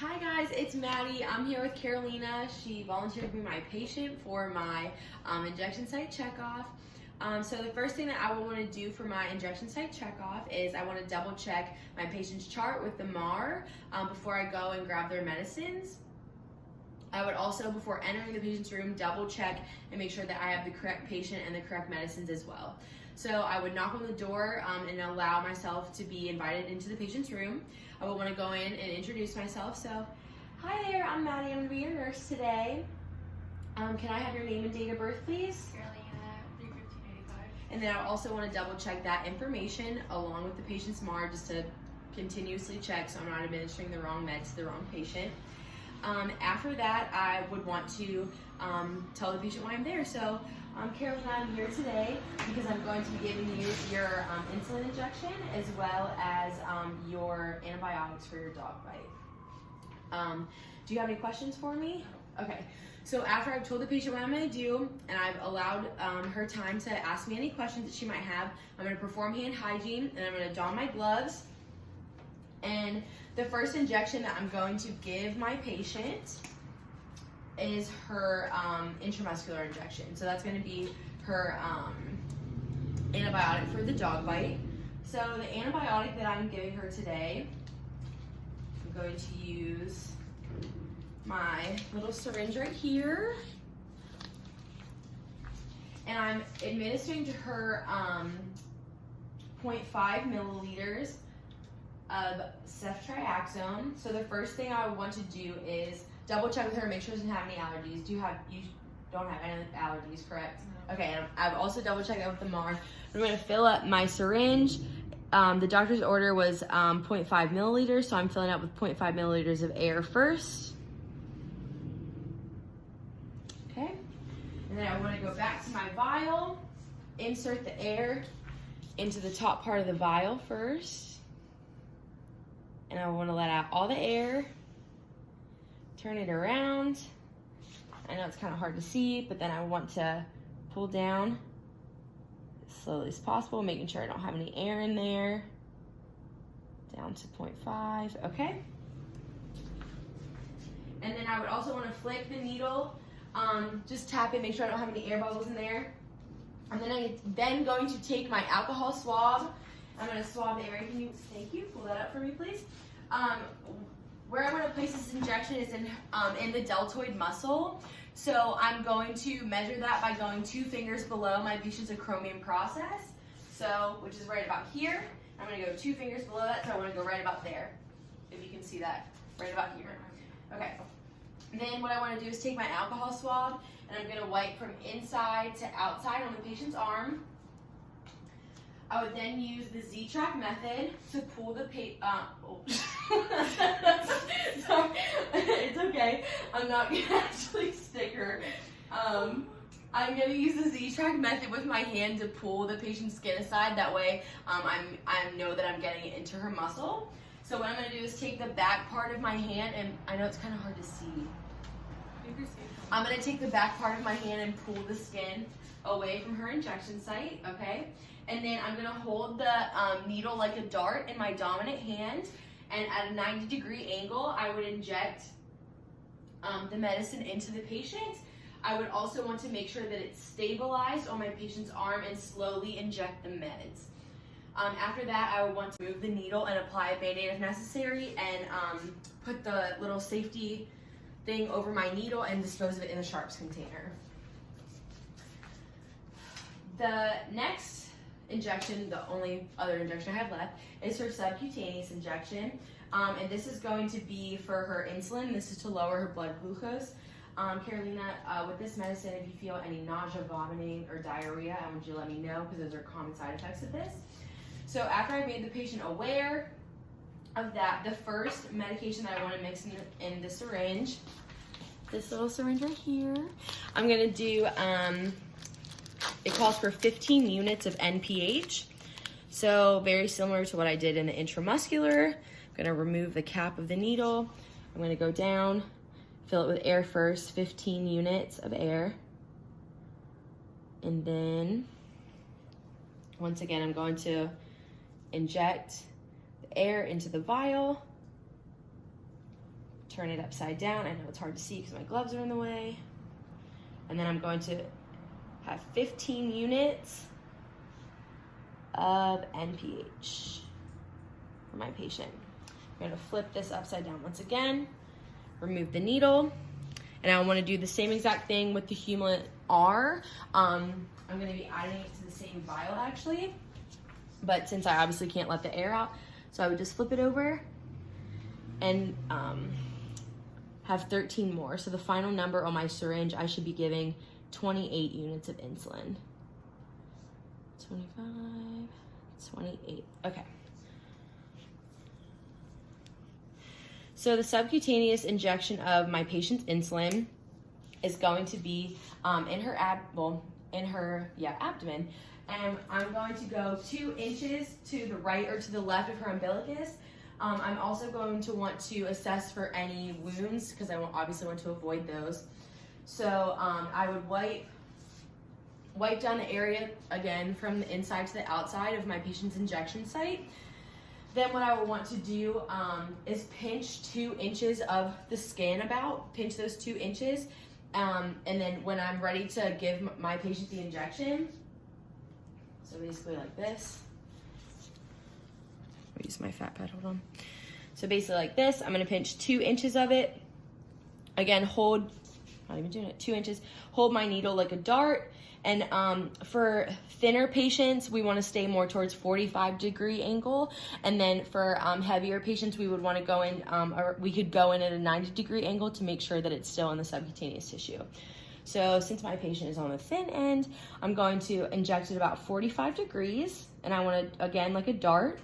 Hi guys, it's Maddie. I'm here with Carolina. She volunteered to be my patient for my injection site checkoff. So the first thing that I would want to do for my injection site checkoff is I want to double check my patient's chart with the MAR before I go and grab their medicines. I would also, before entering the patient's room, double check and make sure that I have the correct patient and the correct medicines as well. So I would knock on the door and allow myself to be invited into the patient's room. I would want to go in and introduce myself. So, hi there, I'm Maddie. I'm going to be your nurse today. Can I have your name and date of birth, please? Carolina, 3/15/85. And then I also want to double check that information along with the patient's MAR just to continuously check so I'm not administering the wrong meds to the wrong patient. After that, I would want to tell the patient why I'm there. So, Carolina, I'm here today because I'm going to be giving you your insulin injection as well as your antibiotics for your dog bite. Do you have any questions for me? Okay. So after I've told the patient what I'm going to do and I've allowed her time to ask me any questions that she might have, I'm going to perform hand hygiene and I'm going to don my gloves. And the first injection that I'm going to give my patient is her intramuscular injection. So that's going to be her antibiotic for the dog bite. So the antibiotic that I'm giving her today, I'm going to use my little syringe right here. And I'm administering to her 0.5 milliliters of ceftriaxone. So the first thing I would want to do is double check with her, make sure she doesn't have any allergies. You don't have any allergies, correct? No. Okay, and I've also double checked that with the MAR. I'm going to fill up my syringe. The doctor's order was 0.5 milliliters, so I'm filling up with 0.5 milliliters of air first. Okay, and then I want to go back to my vial, insert the air into the top part of the vial first. And I want to let out all the air, turn it around. I know it's kind of hard to see, but then I want to pull down as slowly as possible, making sure I don't have any air in there. Down to 0.5, okay. And then I would also want to flick the needle, just tap it, make sure I don't have any air bubbles in there. And then I'm going to take my alcohol swab. I'm going to swab the area. Can you, thank you, pull that up for me, please. Where I want to place this injection is in the deltoid muscle. So I'm going to measure that by going 2 fingers below my patient's acromion process. So, which is right about here. I'm going to go 2 fingers below that, so I want to go right about there. If you can see that, right about here. Okay. Then what I want to do is take my alcohol swab, and I'm going to wipe from inside to outside on the patient's arm. I would then use the Z-Track method to pull the Sorry, it's okay. I'm not going to actually stick her. I'm going to use the Z-Track method with my hand to pull the patient's skin aside. That way I know that I'm getting it into her muscle. So what I'm going to do is take the back part of my hand, and I know it's kind of hard to see. I'm going to take the back part of my hand and pull the skin away from her injection site, okay? And then I'm going to hold the needle like a dart in my dominant hand, and at a 90-degree angle, I would inject the medicine into the patient. I would also want to make sure that it's stabilized on my patient's arm and slowly inject the meds. After that, I would want to move the needle and apply a Band-Aid if necessary, and put the little safety thing over my needle and dispose of it in the sharps container. The next injection, the only other injection I have left, is her subcutaneous injection. And this is going to be for her insulin. This is to lower her blood glucose. Carolina, with this medicine, if you feel any nausea, vomiting, or diarrhea, I want you to let me know because those are common side effects of this. So after I made the patient aware of that, the first medication that I want to mix in the syringe, this little syringe right here, I'm going to do, it calls for 15 units of NPH. So very similar to what I did in the intramuscular. I'm going to remove the cap of the needle. I'm going to go down, fill it with air first, 15 units of air. And then, once again, I'm going to inject the air into the vial. turn it upside down. I know it's hard to see because my gloves are in the way. And then I'm going to have 15 units of NPH for my patient. I'm gonna flip this upside down once again, remove the needle, and I wanna do the same exact thing with the Humulin R. I'm gonna be adding it to the same vial actually, but since I obviously can't let the air out, so I would just flip it over and have 13 more. So the final number on my syringe, I should be giving 28 units of insulin. 25, 28, okay. So the subcutaneous injection of my patient's insulin is going to be in her abdomen, and I'm going to go 2 inches to the right or to the left of her umbilicus. I'm also going to want to assess for any wounds because I obviously want to avoid those. So I would wipe down the area again from the inside to the outside of my patient's injection site. Then what I will want to do is pinch 2 inches of the skin pinch those 2 inches. And then when I'm ready to give my patient the injection, so basically like this. I'll use my fat pad, hold on. So basically like this, I'm gonna pinch 2 inches of it. Again, hold, not even doing it, 2 inches. Hold my needle like a dart. And for thinner patients, we want to stay more towards 45-degree angle. And then for heavier patients, we would want to go in, or we could go in at a 90-degree angle to make sure that it's still in the subcutaneous tissue. So since my patient is on the thin end, I'm going to inject at about 45 degrees. And I want to, again, like a dart,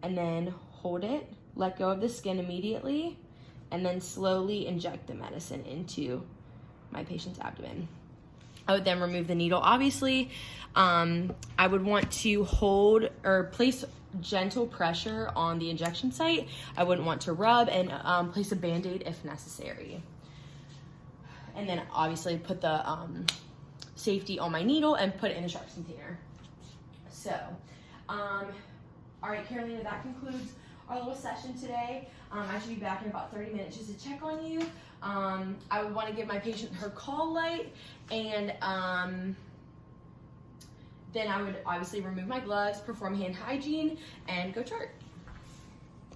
and then hold it, let go of the skin immediately, and then slowly inject the medicine into my patient's abdomen. I would then remove the needle. Obviously, I would want to hold or place gentle pressure on the injection site. I wouldn't want to rub, and place a Band-Aid if necessary. And then obviously put the safety on my needle and put it in a sharps container. So, all right, Carolina, that concludes our little session today. I should be back in about 30 minutes just to check on you. I would want to give my patient her call light, and then I would obviously remove my gloves, perform hand hygiene, and go chart.